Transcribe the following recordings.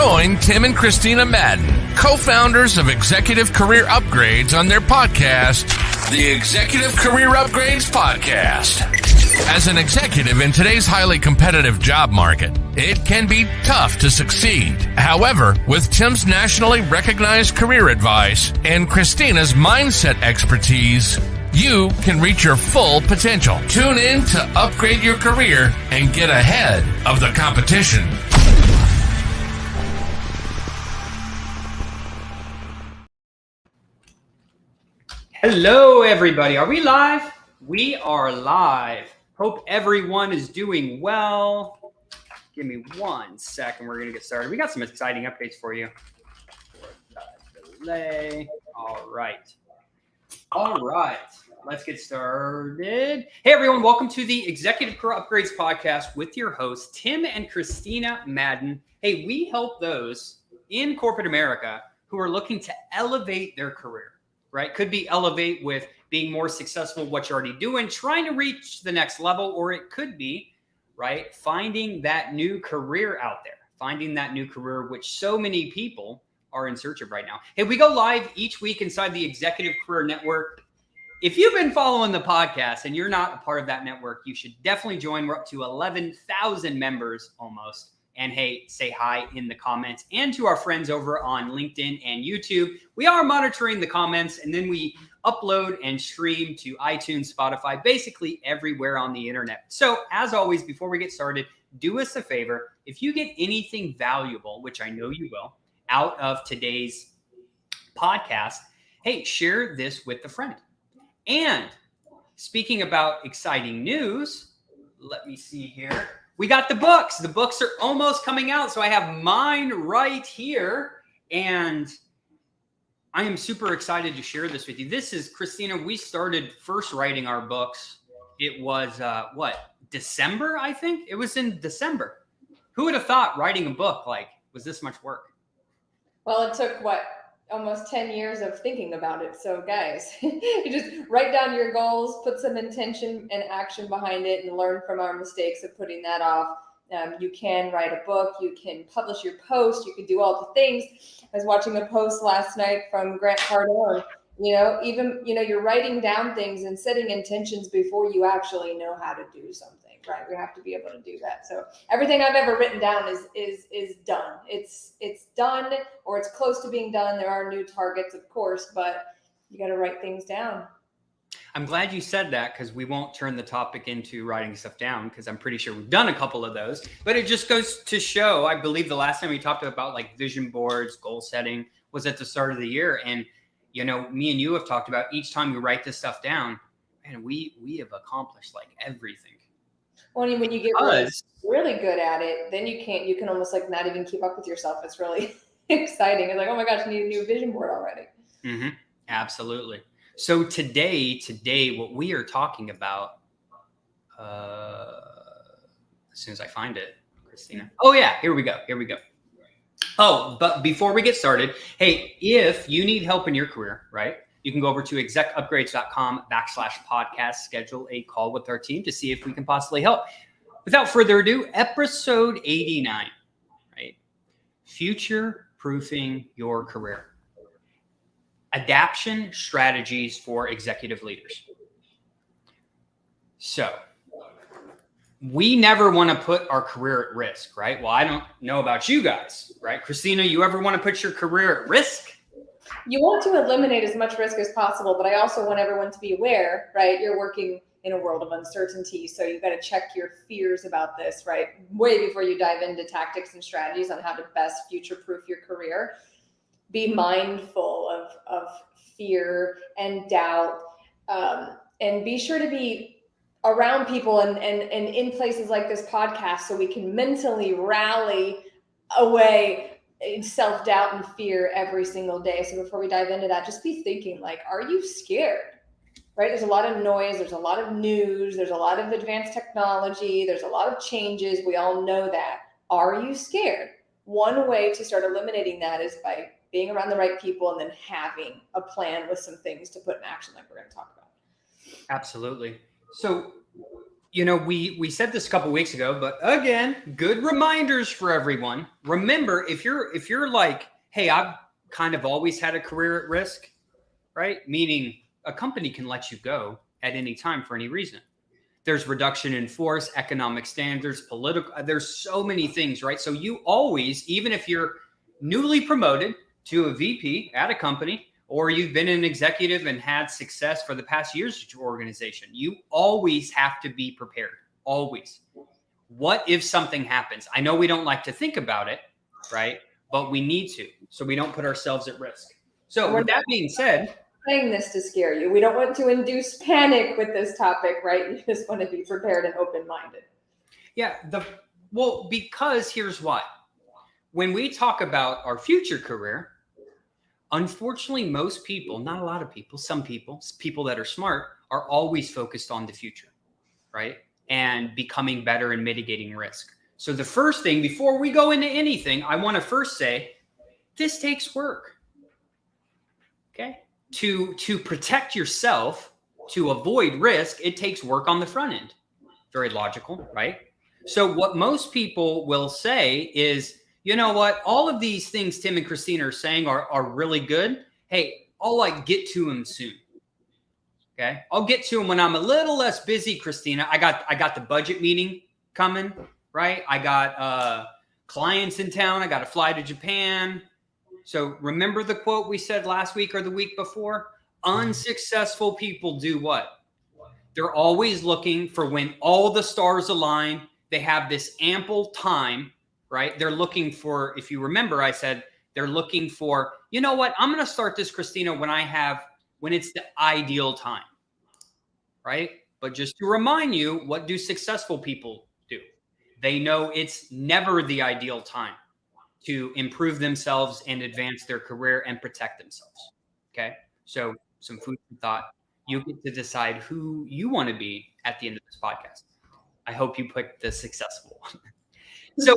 Join Tim and Kristina Madden, co-founders of Executive Career Upgrades, on their podcast, the Executive Career Upgrades Podcast. As an executive in today's highly competitive job market, it can be tough to succeed. However, with Tim's nationally recognized career advice and Kristina's mindset expertise, you can reach your full potential. Tune in to upgrade your career and get ahead of the competition. Hello, everybody. Are we live? We are live. Hope everyone is doing well. Give me 1 second. We're going to get started. We got some exciting updates for you. Delay. All right. Let's get started. Hey, everyone. Welcome to the Executive Career Upgrades Podcast with your hosts, Tim and Kristina Madden. Hey, we help those in corporate America who are looking to elevate their career. Right? Could be elevate with being more successful at what you're already doing, trying to reach the next level, or it could be, right, finding that new career out there, finding that new career, which so many people are in search of right now. Hey, we go live each week inside the Executive Career Network. If you've been following the podcast and you're not a part of that network, you should definitely join. We're up to 11,000 members almost. And hey, say hi in the comments, and to our friends over on LinkedIn and YouTube. We are monitoring the comments, and then we upload and stream to iTunes, Spotify, basically everywhere on the internet. So as always, before we get started, do us a favor. If you get anything valuable, which I know you will, out of today's podcast, hey, share this with a friend. And speaking about exciting news, let me see here. We got the books. The books are almost coming out. So I have mine right here. And I am super excited to share this with you. This is, Kristina, we started first writing our books. It was, December, I think? It was in December. Who would have thought writing a book, was this much work? Well, it took, almost 10 years of thinking about it. So guys, you just write down your goals, put some intention and action behind it, and learn from our mistakes of putting that off. You can write a book, you can publish your post, you can do all the things. I was watching a post last night from Grant Cardone. You're writing down things and setting intentions before you actually know how to do something, right? We have to be able to do that. So everything I've ever written down is done. It's done, or it's close to being done. There are new targets, of course, but you got to write things down. I'm glad you said that, because we won't turn the topic into writing stuff down, because I'm pretty sure we've done a couple of those. But it just goes to show, I believe the last time we talked about vision boards, goal setting was at the start of the year. And me and you have talked about each time you write this stuff down, and we have accomplished everything. Well, when you get really good at it, then you can almost not even keep up with yourself. It's really exciting. It's oh my gosh, I need a new vision board already. Mm-hmm. Absolutely. So today, what we are talking about, as soon as I find it, Kristina. Oh yeah, here we go. Oh, but before we get started, hey, if you need help in your career, right, you can go over to execupgrades.com/podcast, schedule a call with our team to see if we can possibly help. Without further ado, episode 89, right? Future-proofing your career. Adaptation strategies for executive leaders. So we never want to put our career at risk, right? Well, I don't know about you guys, right? Kristina, you ever want to put your career at risk? You want to eliminate as much risk as possible, but I also want everyone to be aware, right? You're working in a world of uncertainty, so you've got to check your fears about this, right? Way before you dive into tactics and strategies on how to best future-proof your career. Be mindful of fear and doubt, and be sure to be around people and in places like this podcast, so we can mentally rally away self-doubt and fear every single day. So before we dive into that, just be thinking are you scared? Right? There's a lot of noise, there's a lot of news, there's a lot of advanced technology, there's a lot of changes. We all know that. Are you scared? One way to start eliminating that is by being around the right people and then having a plan with some things to put in action, like we're going to talk about. Absolutely. So We said this a couple weeks ago, but again, good reminders for everyone. Remember, if you're like, hey, I've kind of always had a career at risk, right? Meaning a company can let you go at any time for any reason. There's reduction in force, economic standards, political, there's so many things, right? So you always, even if you're newly promoted to a VP at a company, or you've been an executive and had success for the past years at your organization, you always have to be prepared. Always. What if something happens? I know we don't like to think about it, right? But we need to, so we don't put ourselves at risk. So with that being said, saying this to scare you. We don't want to induce panic with this topic, right? You just want to be prepared and open-minded. Yeah, because here's why. When we talk about our future career, unfortunately, most people, not a lot of people, some people that are smart, are always focused on the future, right? And becoming better and mitigating risk. So the first thing, before we go into anything, I want to first say, this takes work, okay? To protect yourself, to avoid risk, it takes work on the front end. Very logical, right? So what most people will say is, you know what? All of these things Tim and Kristina are saying are really good. Hey, I'll get to them soon. Okay. I'll get to them when I'm a little less busy, Kristina. I got the budget meeting coming, right? I got clients in town. I got to fly to Japan. So remember the quote we said last week or the week before? Unsuccessful people do what? They're always looking for when all the stars align. They have this ample time, right? They're looking for, if you remember, I said, they're looking for, you know what? I'm going to start this, Kristina, when it's the ideal time, right? But just to remind you, what do successful people do? They know it's never the ideal time to improve themselves and advance their career and protect themselves. Okay. So some food for thought. You get to decide who you want to be at the end of this podcast. I hope you pick the successful one. So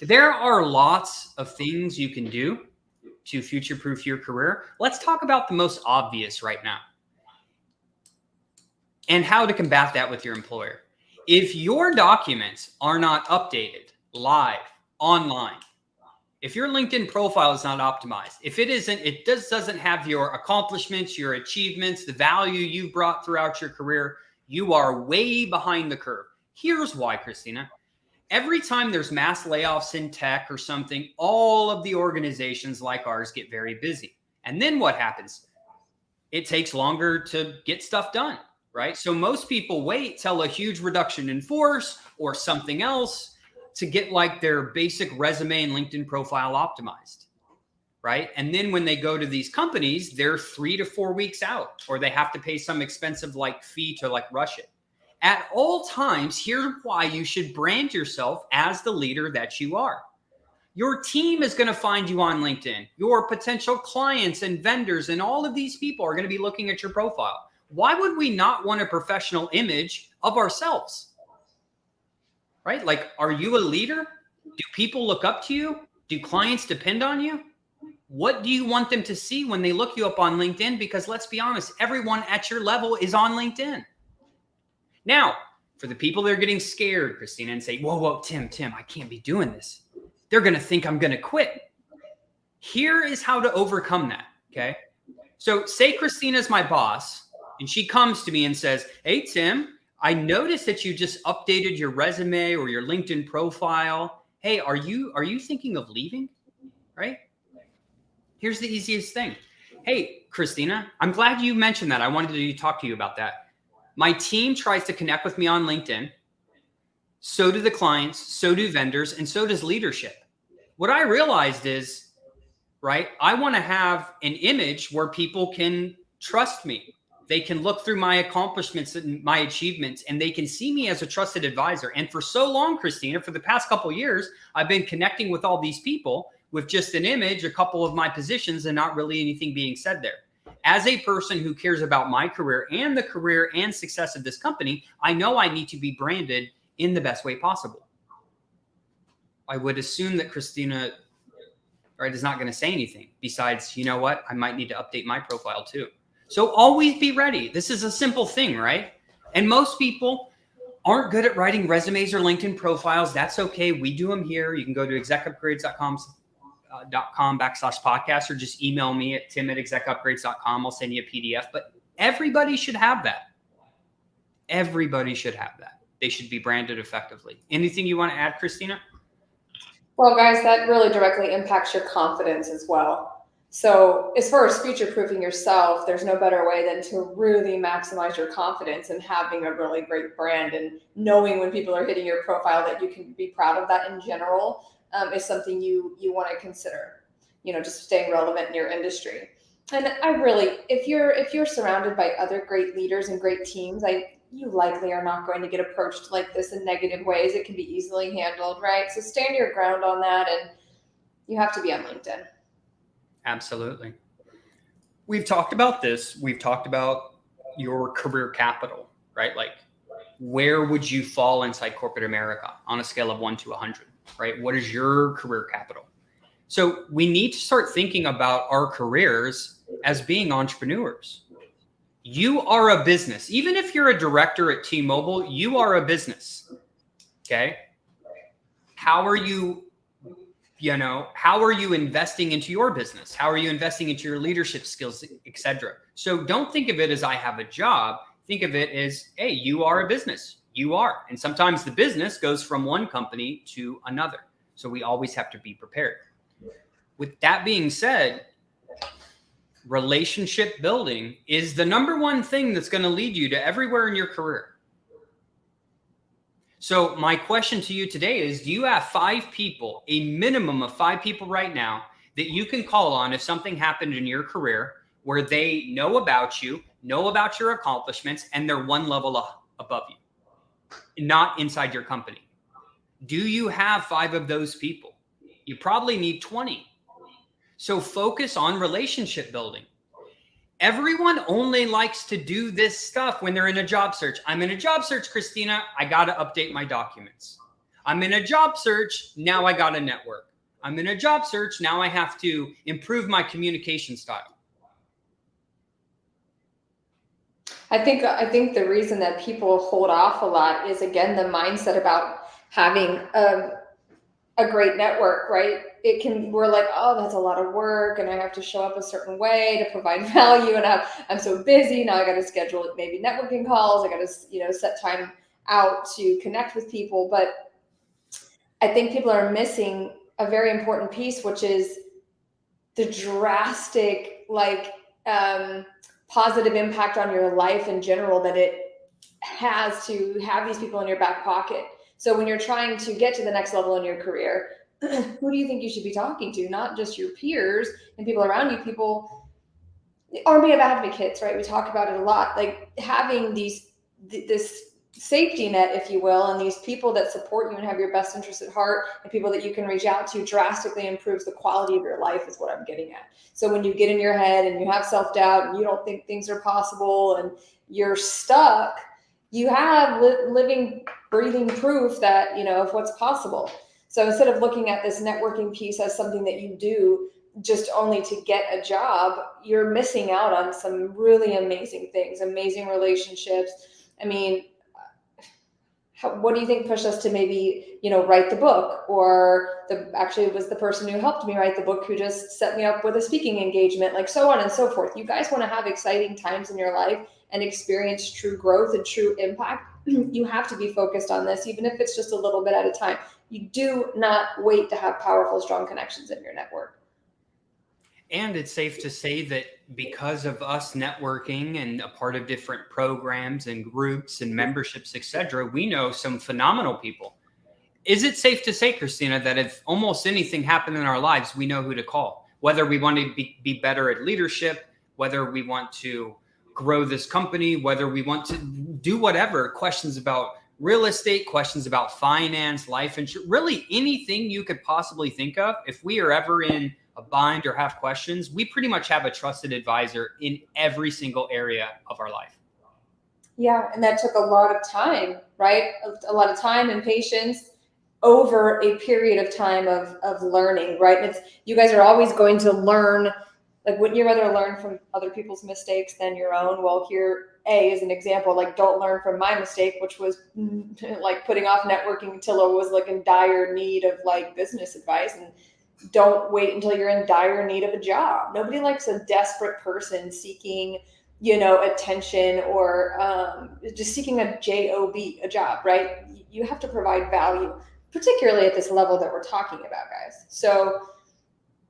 there are lots of things you can do to future-proof your career. Let's talk about the most obvious right now and how to combat that with your employer. If your documents are not updated live, online, if your LinkedIn profile is not optimized, if it isn't, it doesn't have your accomplishments, your achievements, the value you've brought throughout your career, you are way behind the curve. Here's why, Kristina. Every time there's mass layoffs in tech or something, all of the organizations like ours get very busy. And then what happens? It takes longer to get stuff done, right? So most people wait till a huge reduction in force or something else to get their basic resume and LinkedIn profile optimized, right? And then when they go to these companies, they're 3 to 4 weeks out, or they have to pay some expensive fee to rush it. At all times, here's why you should brand yourself as the leader that you are. Your team is going to find you on LinkedIn. Your potential clients and vendors and all of these people are going to be looking at your profile. Why would we not want a professional image of ourselves? Right? Are you a leader? Do people look up to you? Do clients depend on you? What do you want them to see when they look you up on LinkedIn? Because let's be honest, everyone at your level is on LinkedIn. Now, for the people that are getting scared, Kristina, and say, whoa, Tim, I can't be doing this. They're going to think I'm going to quit. Here is how to overcome that, okay? So say Kristina's my boss, and she comes to me and says, hey, Tim, I noticed that you just updated your resume or your LinkedIn profile. Hey, are you thinking of leaving? Right? Here's the easiest thing. Hey, Kristina, I'm glad you mentioned that. I wanted to talk to you about that. My team tries to connect with me on LinkedIn. So do the clients, so do vendors, and so does leadership. What I realized is, right, I want to have an image where people can trust me. They can look through my accomplishments and my achievements, and they can see me as a trusted advisor. And for so long, Kristina, for the past couple of years, I've been connecting with all these people with just an image, a couple of my positions, and not really anything being said there. As a person who cares about my career and success of this company, I know I need to be branded in the best way possible. I would assume that Kristina, right, is not going to say anything besides, you know what, I might need to update my profile too. So always be ready. This is a simple thing, right? And most people aren't good at writing resumes or LinkedIn profiles. That's okay. We do them here. You can go to execupgrades.com/podcast or just email me at tim@execupgrades.com. I'll send you a PDF. But everybody should have that. Everybody should have that. They should be branded effectively. Anything you want to add, Kristina? Well, guys, that really directly impacts your confidence as well. So as far as future-proofing yourself, there's no better way than to really maximize your confidence and having a really great brand, and knowing when people are hitting your profile that you can be proud of that in general is something you want to consider, just staying relevant in your industry. And I really, if you're surrounded by other great leaders and great teams, you likely are not going to get approached like this in negative ways. It can be easily handled, right? So stand your ground on that, and you have to be on LinkedIn. Absolutely. We've talked about this. We've talked about your career capital, right? Like, where would you fall inside corporate America on a scale of 1 to 100, right? What is your career capital? So we need to start thinking about our careers as being entrepreneurs. You are a business. Even if you're a director at T-Mobile, you are a business. Okay. How are you investing into your business? How are you investing into your leadership skills, et cetera? So don't think of it as I have a job. Think of it as, hey, you are a business. You are. And sometimes the business goes from one company to another. So we always have to be prepared. With that being said, relationship building is the number one thing that's going to lead you to everywhere in your career. So my question to you today is, do you have 5 people, a minimum of 5 people right now that you can call on if something happened in your career where they know about you, know about your accomplishments, and they're one level above you, not inside your company? Do you have 5 of those people? You probably need 20. So focus on relationship building. Everyone only likes to do this stuff when they're in a job search. I'm in a job search, Kristina. I got to update my documents. I'm in a job search. Now I got to network. I'm in a job search. Now I have to improve my communication style. I think the reason that people hold off a lot is, again, the mindset about having a great network, right? We're like, oh, that's a lot of work, and I have to show up a certain way to provide value, and I'm so busy now. I got to schedule maybe networking calls. I got to set time out to connect with people. But I think people are missing a very important piece, which is the drastic positive impact on your life in general that it has to have these people in your back pocket. So when you're trying to get to the next level in your career, who do you think you should be talking to? Not just your peers and people around you, people, army of advocates, right? We talk about it a lot, like having this safety net, if you will, and these people that support you and have your best interests at heart, and people that you can reach out to, drastically improves the quality of your life, is what I'm getting at. So when you get in your head and you have self-doubt and you don't think things are possible and you're stuck, you have living, breathing proof that, of what's possible. So instead of looking at this networking piece as something that you do just only to get a job, you're missing out on some really amazing things, amazing relationships. I mean, what do you think pushed us to maybe, write the book? Or actually it was the person who helped me write the book who just set me up with a speaking engagement, like so on and so forth. You guys want to have exciting times in your life and experience true growth and true impact. You have to be focused on this, even if it's just a little bit at a time. You do not wait to have powerful, strong connections in your network. And it's safe to say that because of us networking and a part of different programs and groups and memberships, et cetera, we know some phenomenal people. Is it safe to say, Kristina, that if almost anything happened in our lives, we know who to call? Whether we want to be better at leadership, whether we want to grow this company, whether we want to do whatever, questions about real estate, questions about finance, life insurance, really anything you could possibly think of. If we are ever in a bind or have questions, we pretty much have a trusted advisor in every single area of our life. Yeah, and that took a lot of time, right? A lot of time and patience over a period of time of learning, right? And you guys are always going to learn. Like, wouldn't you rather learn from other people's mistakes than your own? Well, here as an example, like don't learn from my mistake, which was like putting off networking until I was like in dire need of like business advice, and don't wait until you're in dire need of a job. Nobody likes a desperate person seeking, attention or just seeking a job, a job, right? You have to provide value, particularly at this level that we're talking about, guys. So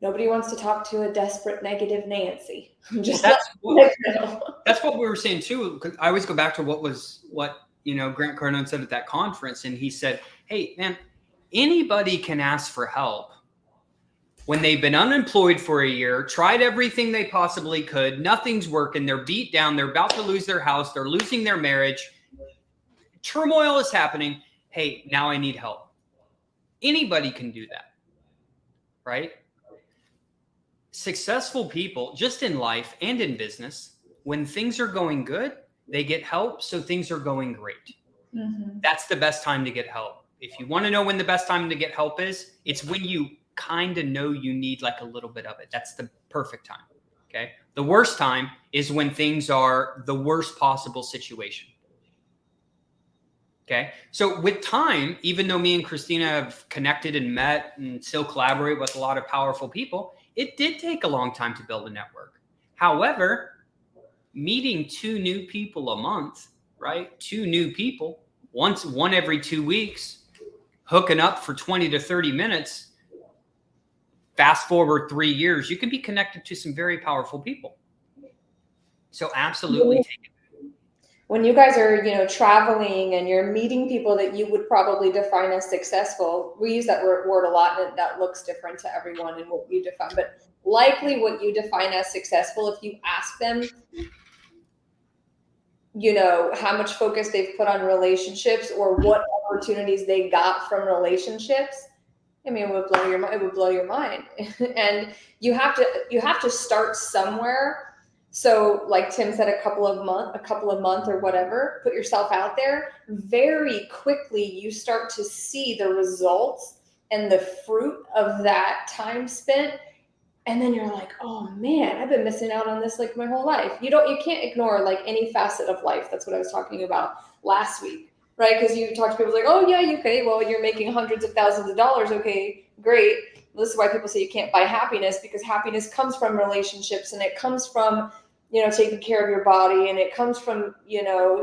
nobody wants to talk to a desperate negative Nancy. That's what we were saying too. I always go back to what Grant Cardone said at that conference, and he said, "Hey, man, anybody can ask for help when they've been unemployed for a year, tried everything they possibly could, nothing's working, they're beat down, they're about to lose their house, they're losing their marriage, turmoil is happening. Hey, now I need help." Anybody can do that, right? Successful people, just in life and in business, when things are going good, they get help, so things are going great. Mm-hmm. That's the best time to get help. If you want to know when the best time to get help is, it's when you kind of know you need like a little bit of it. That's the perfect time. Okay. The worst time is when things are the worst possible situation. Okay. So with time, even though me and Kristina have connected and met and still collaborate with a lot of powerful people, it did take a long time to build a network. However, meeting 2 new people a month, right? 2 new people, one every 2 weeks, hooking up for 20 to 30 minutes. Fast forward 3 years, you can be connected to some very powerful people. So absolutely take it. When you guys are, traveling and you're meeting people that you would probably define as successful, we use that word a lot, and that looks different to everyone and what you define. But likely what you define as successful, if you ask them, how much focus they've put on relationships or what opportunities they got from relationships, I mean, it would blow your mind. And you have to start somewhere. So like Tim said, a couple of months or whatever, put yourself out there. Very quickly, you start to see the results and the fruit of that time spent. And then you're like, oh man, I've been missing out on this like my whole life. You can't ignore like any facet of life. That's what I was talking about last week. Right? Because you talk to people like, oh yeah, okay, well, you're making hundreds of thousands of dollars. Okay, great. This is why people say you can't buy happiness, because happiness comes from relationships, and it comes from, taking care of your body, and it comes from,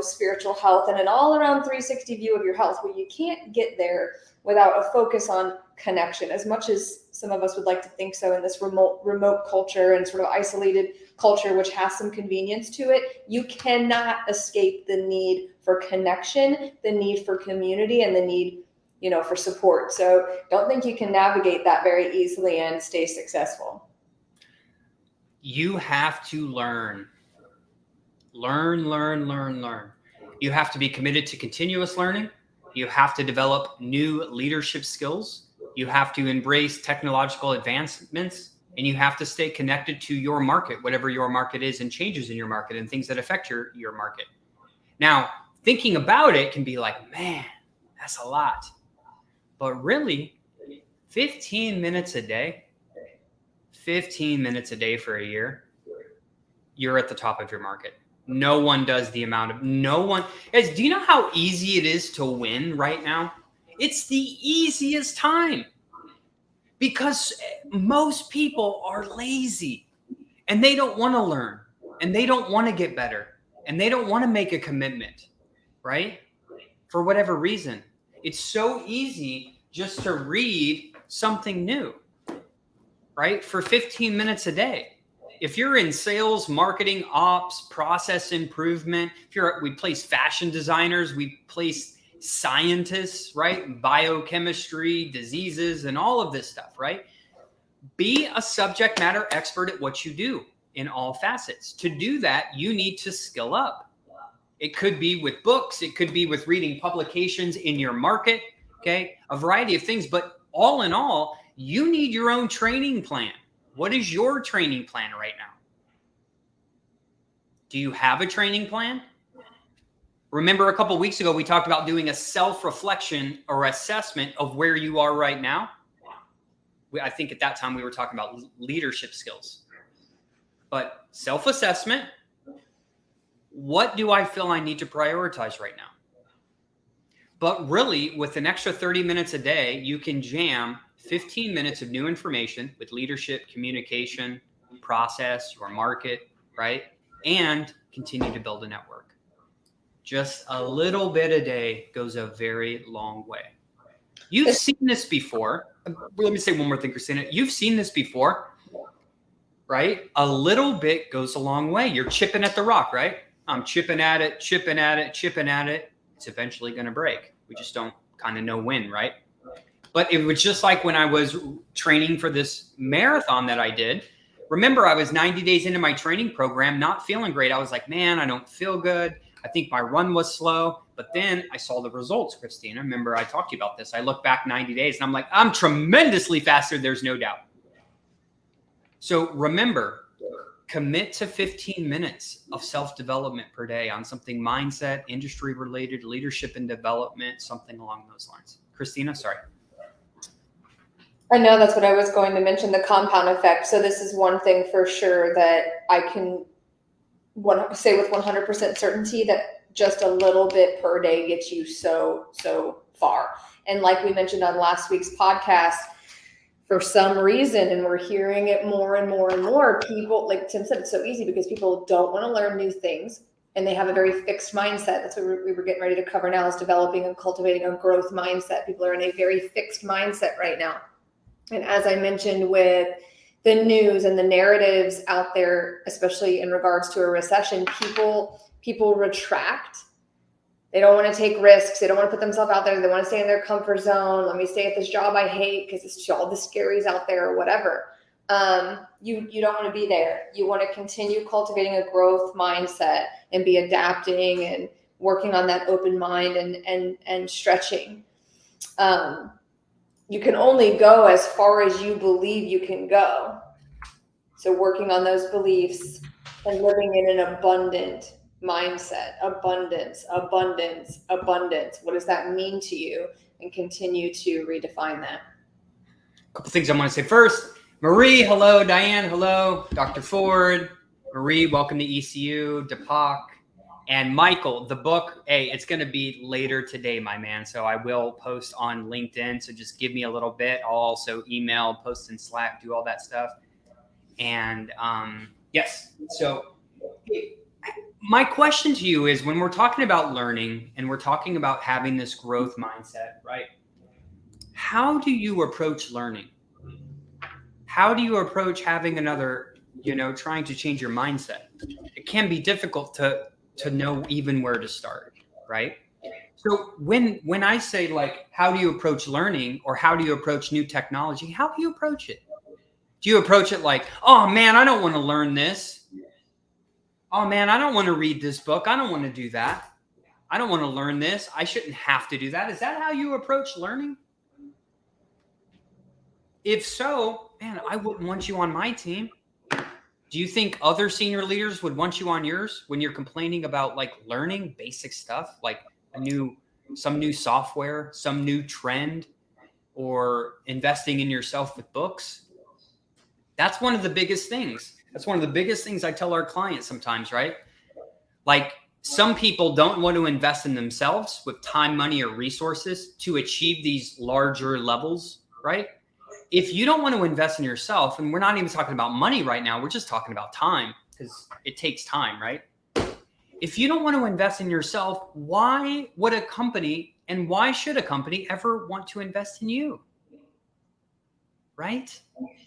spiritual health, and an all around 360 view of your health. Well, you can't get there without a focus on connection, as much as some of us would like to think so in this remote culture and sort of isolated culture, which has some convenience to it. You cannot escape the need for connection, the need for community, and the need, for support. So don't think you can navigate that very easily and stay successful. You have to learn. You have to be committed to continuous learning. You have to develop new leadership skills. You have to embrace technological advancements, and you have to stay connected to your market, whatever your market is, and changes in your market and things that affect your market. Now, thinking about it can be like, man, that's a lot. But really, 15 minutes a day for a year, you're at the top of your market. No one does the amount of, guys, do you know how easy it is to win right now? It's the easiest time, because most people are lazy and they don't want to learn, and they don't want to get better, and they don't want to make a commitment, right? For whatever reason. It's so easy just to read something new, right? For 15 minutes a day. If you're in sales, marketing, ops, process improvement, we place fashion designers, we place scientists, right? Biochemistry, diseases, and all of this stuff, right? Be a subject matter expert at what you do in all facets. To do that, you need to skill up. It could be with books. It could be with reading publications in your market, okay? A variety of things. But all in all, you need your own training plan. What is your training plan right now? Do you have a training plan? Remember a couple of weeks ago, we talked about doing a self-reflection or assessment of where you are right now. I think at that time we were talking about leadership skills. But self-assessment, what do I feel I need to prioritize right now? But really, with an extra 30 minutes a day, you can jam 15 minutes of new information with leadership, communication, process, your market, right? And continue to build a network. Just a little bit a day goes a very long way. You've seen this before. Let me say one more thing, Kristina. You've seen this before, right? A little bit goes a long way. You're chipping at the rock, right? I'm chipping at it, chipping at it, chipping at it. It's eventually going to break. We just don't kind of know when, right? But it was just like when I was training for this marathon that I did. Remember, I was 90 days into my training program, not feeling great. I was like, man, I don't feel good. I think my run was slow. But then I saw the results, Kristina. Remember, I talked to you about this. I look back 90 days and I'm like, I'm tremendously faster. There's no doubt. So remember, commit to 15 minutes of self-development per day on something mindset, industry related, leadership and development, something along those lines. Kristina, sorry. I know that's what I was going to mention, the compound effect. So this is one thing for sure that I can say with 100% certainty, that just a little bit per day gets you so far. And like we mentioned on last week's podcast, for some reason, and we're hearing it more and more and more, people, like Tim said, it's so easy because people don't want to learn new things and they have a very fixed mindset. That's what we were getting ready to cover now, is developing and cultivating a growth mindset. People are in a very fixed mindset right now. And as I mentioned with the news and the narratives out there, especially in regards to a recession, people retract. They don't want to take risks. They don't want to put themselves out there. They want to stay in their comfort zone. Let me stay at this job I hate because it's all the scaries out there or whatever. You don't want to be there. You want to continue cultivating a growth mindset and be adapting and working on that open mind and stretching. You can only go as far as you believe you can go. So working on those beliefs and living in an abundant mindset, abundance. What does that mean to you? And continue to redefine that. A couple things I want to say. First, Marie, hello. Diane, hello. Dr. Ford, Marie, welcome to ECU. Deepak, and Michael, the book, hey, it's going to be later today, my man. So I will post on LinkedIn. So just give me a little bit. I'll also email, post in Slack, do all that stuff. And yes, so my question to you is, when we're talking about learning and we're talking about having this growth mindset, right? How do you approach learning? How do you approach having another, trying to change your mindset? It can be difficult to know even where to start, right? So when I say, like, how do you approach learning, or how do you approach new technology? How do you approach it? Do you approach it like, oh man, I don't want to learn this. Oh man, I don't want to read this book. I don't want to do that. I don't want to learn this. I shouldn't have to do that. Is that how you approach learning? If so, man, I wouldn't want you on my team. Do you think other senior leaders would want you on yours when you're complaining about, like, learning basic stuff, like some new software, some new trend, or investing in yourself with books? That's one of the biggest things. That's one of the biggest things I tell our clients sometimes, right? Like, some people don't want to invest in themselves with time, money, or resources to achieve these larger levels, right? If you don't want to invest in yourself, and we're not even talking about money right now, we're just talking about time, because it takes time, right? If you don't want to invest in yourself, why would a company, and why should a company ever want to invest in you? Right?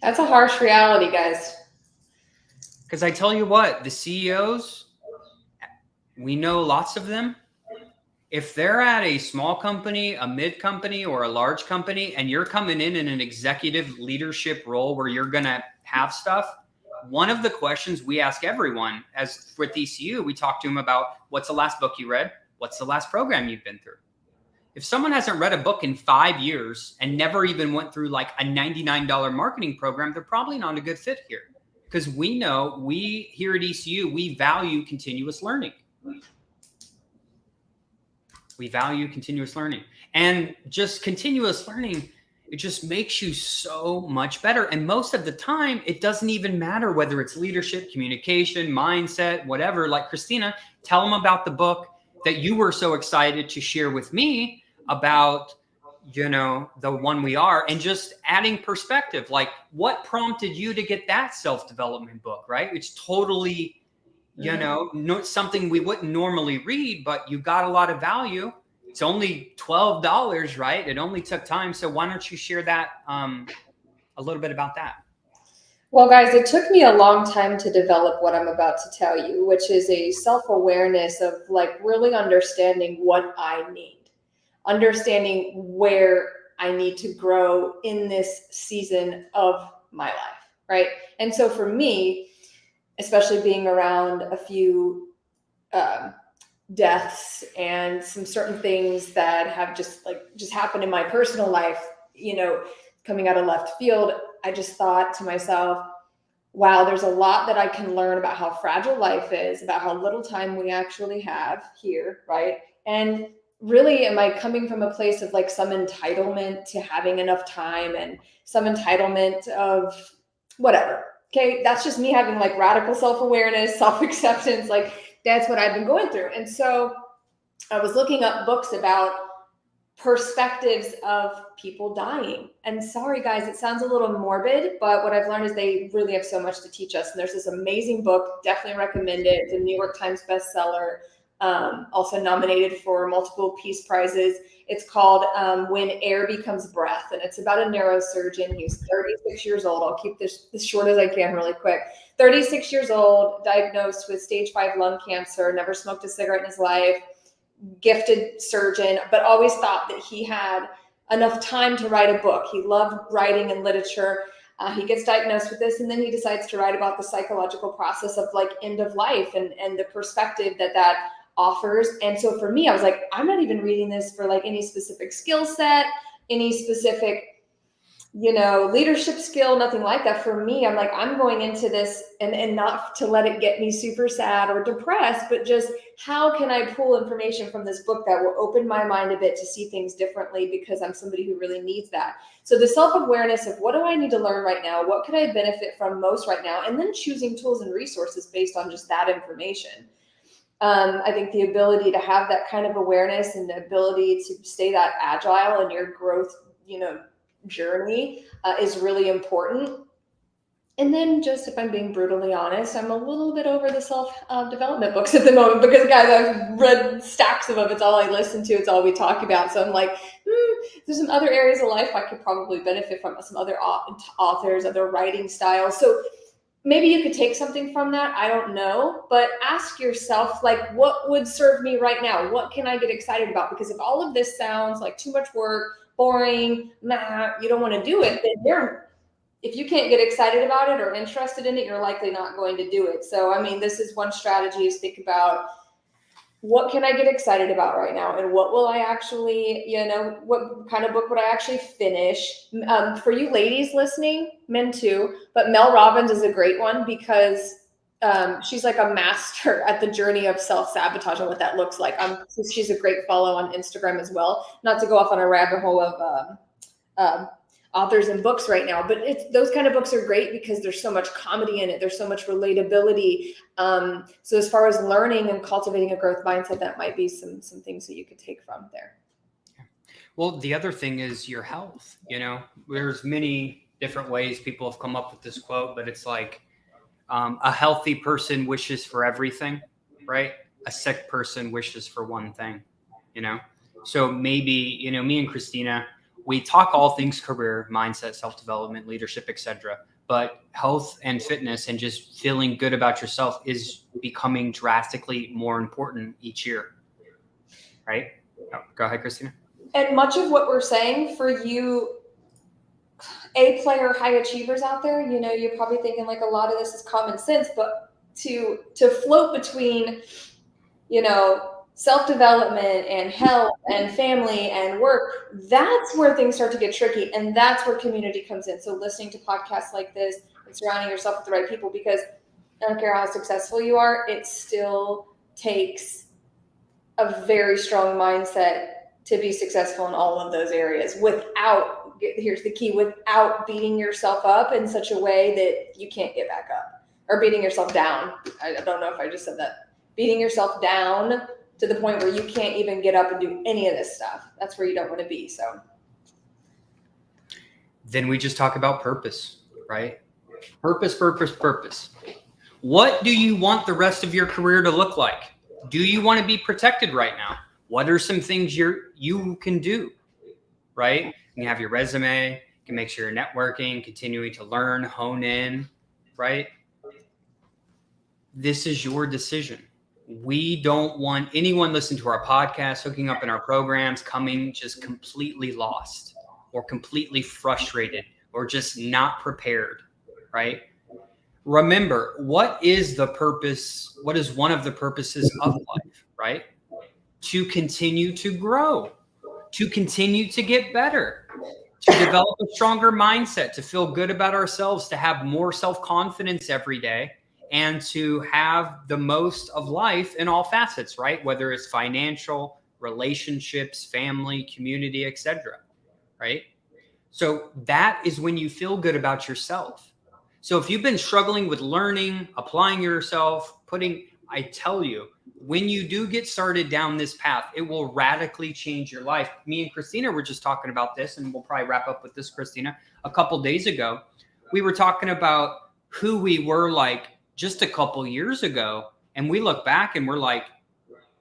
That's a harsh reality, guys. Because I tell you what, the CEOs, we know lots of them. If they're at a small company, a mid company, or a large company, and you're coming in an executive leadership role where you're going to have stuff, one of the questions we ask everyone, as with ECU, we talk to them about, what's the last book you read? What's the last program you've been through? If someone hasn't read a book in 5 years and never even went through like a $99 marketing program, they're probably not a good fit here. Because we know, we here at ECU, we value continuous learning. We value continuous learning. And just continuous learning, it just makes you so much better. And most of the time, it doesn't even matter whether it's leadership, communication, mindset, whatever. Like Kristina, tell them about the book that you were so excited to share with me about, the one we are, and just adding perspective. Like, what prompted you to get that self-development book, right? It's totally, not something we wouldn't normally read, but you got a lot of value. It's only $12, right? It only took time. So why don't you share that, a little bit about that? Well, guys, it took me a long time to develop what I'm about to tell you, which is a self-awareness of like really understanding what I need, understanding where I need to grow in this season of my life, right? And so for me, especially being around a few deaths and some certain things that have just happened in my personal life, coming out of left field, I just thought to myself, wow, there's a lot that I can learn about how fragile life is, about how little time we actually have here, right? And really, am I coming from a place of like some entitlement to having enough time and some entitlement of whatever? Okay, that's just me having like radical self-awareness, self-acceptance. Like that's what I've been going through. And so I was looking up books about perspectives of people dying. And sorry, guys, it sounds a little morbid, but what I've learned is they really have so much to teach us. And there's this amazing book, definitely recommend it. It's a New York Times bestseller, also nominated for multiple Peace Prizes. It's called When Air Becomes Breath. And it's about a neurosurgeon. He's 36 years old. I'll keep this as short as I can really quick. 36 years old, diagnosed with stage 5 lung cancer, never smoked a cigarette in his life, gifted surgeon, but always thought that he had enough time to write a book. He loved writing and literature. He gets diagnosed with this, and then he decides to write about the psychological process of like end of life and the perspective that offers. And so for me, I was like, I'm not even reading this for like any specific skill set, any specific, leadership skill, nothing like that. For me, I'm like, I'm going into this and not to let it get me super sad or depressed, but just how can I pull information from this book that will open my mind a bit to see things differently, because I'm somebody who really needs that. So the self-awareness of what do I need to learn right now? What could I benefit from most right now? And then choosing tools and resources based on just that information. I think the ability to have that kind of awareness and the ability to stay that agile in your growth, journey is really important. And then just, if I'm being brutally honest, I'm a little bit over the self-development books at the moment, because guys, I've read stacks of them. It's all I listen to. It's all we talk about. So I'm like, there's some other areas of life I could probably benefit from, some other authors, other writing styles. So maybe you could take something from that. I don't know, but ask yourself, like, what would serve me right now? What can I get excited about? Because if all of this sounds like too much work, boring, you don't want to do it, then if you can't get excited about it or interested in it, you're likely not going to do it. So, I mean, this is one strategy, is think about, what can I get excited about right now? And what will I actually, what kind of book would I actually finish? For you ladies listening, men too, but Mel Robbins is a great one, because she's like a master at the journey of self-sabotage and what that looks like. She's a great follow on Instagram as well. Not to go off on a rabbit hole of authors and books right now, but those kind of books are great because there's so much comedy in it. There's so much relatability. So as far as learning and cultivating a growth mindset, that might be some things that you could take from there. Well, the other thing is your health. There's many different ways people have come up with this quote, but it's like, a healthy person wishes for everything, right? A sick person wishes for one thing, So maybe, me and Kristina, we talk all things career, mindset, self-development, leadership, etc. But health and fitness and just feeling good about yourself is becoming drastically more important each year, right? Oh, go ahead, Kristina. And much of what we're saying for you, A player high achievers out there, you're probably thinking like a lot of this is common sense, but to float between, self-development and health and family and work, that's where things start to get tricky. And that's where community comes in. So listening to podcasts like this and surrounding yourself with the right people, because I don't care how successful you are, it still takes a very strong mindset to be successful in all of those areas without here's the key, without beating yourself up in such a way that you can't get back up, or beating yourself down. I don't know if I just said that. Beating yourself down to the point where you can't even get up and do any of this stuff. That's where you don't want to be. So then we just talk about purpose, right? Purpose. What do you want the rest of your career to look like? Do you want to be protected right now? What are some things you can do, right? You can have your resume, you can make sure you're networking, continuing to learn, hone in, right? This is your decision. We don't want anyone listening to our podcast, hooking up in our programs, coming just completely lost or completely frustrated or just not prepared, right? Remember, what is the purpose? What is one of the purposes of life, right? To continue to grow, to continue to get better, to develop a stronger mindset, to feel good about ourselves, to have more self-confidence every day, and to have the most of life in all facets, right? Whether it's financial, relationships, family, community, etc., right? So that is when you feel good about yourself. So if you've been struggling with learning, applying yourself, I tell you, when you do get started down this path, it will radically change your life. Me and Kristina were just talking about this, and we'll probably wrap up with this, Kristina. A couple days ago, we were talking about who we were like just a couple years ago, and we look back and we're like,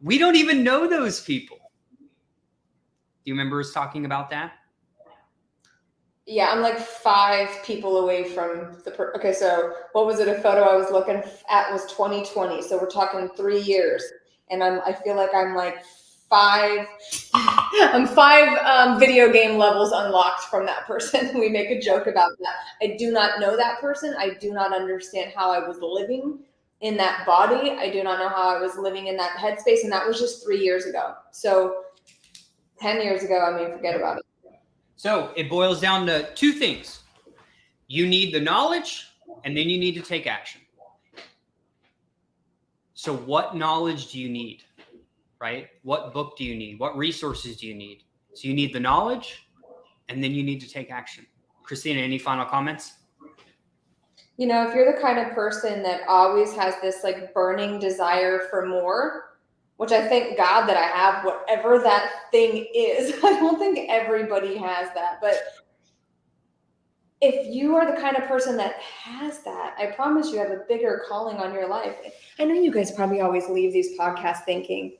we don't even know those people. Do you remember us talking about that? Yeah, I'm like 5 people away from okay, so what was it? A photo I was looking at was 2020. So we're talking 3 years. And I feel like I'm like 5 video game levels unlocked from that person. We make a joke about that. I do not know that person. I do not understand how I was living in that body. I do not know how I was living in that headspace. And that was just 3 years ago. So 10 years ago, I mean, forget about it. So it boils down to 2 things. You need the knowledge, and then you need to take action. So what knowledge do you need, right? What book do you need? What resources do you need? So you need the knowledge, and then you need to take action. Kristina, any final comments? You know, if you're the kind of person that always has this like burning desire for more, which I thank God that I have, whatever that thing is. I don't think everybody has that. But if you are the kind of person that has that, I promise you have a bigger calling on your life. I know you guys probably always leave these podcasts thinking,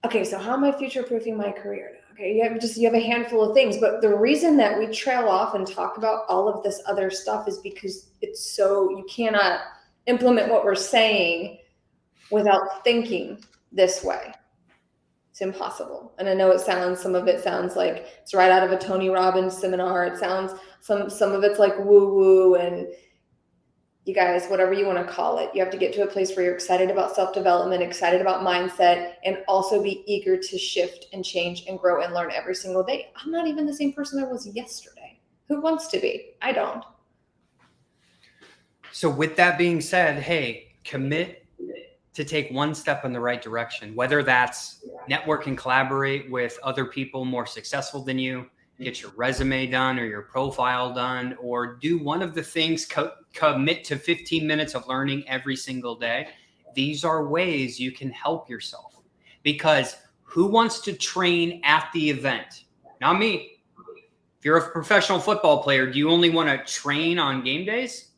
okay, so how am I future-proofing my career? Okay, you have a handful of things. But the reason that we trail off and talk about all of this other stuff is because you cannot implement what we're saying without thinking this way. It's impossible. And I know some of it sounds like it's right out of a Tony Robbins seminar. It sounds, some of it's like woo-woo, and you guys, whatever you want to call it, you have to get to a place where you're excited about self-development, excited about mindset, and also be eager to shift and change and grow and learn every single day. I'm not even the same person I was yesterday. Who wants to be? I don't. So with that being said, hey, commit to take one step in the right direction, whether that's network and collaborate with other people more successful than you, get your resume done or your profile done, or do one of the things, commit to 15 minutes of learning every single day. These are ways you can help yourself, because who wants to train at the event? Not me. If you're a professional football player, do you only want to train on game days?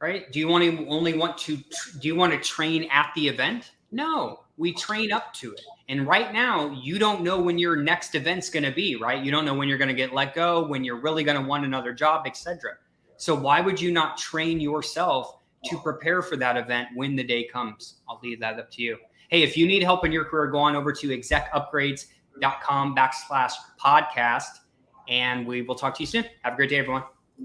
Right? Do you want to train at the event? No, we train up to it. And right now, you don't know when your next event's going to be, right? You don't know when you're going to get let go, when you're really going to want another job, etc. So why would you not train yourself to prepare for that event when the day comes? I'll leave that up to you. Hey, if you need help in your career, go on over to execupgrades.com/podcast, and we will talk to you soon. Have a great day, everyone.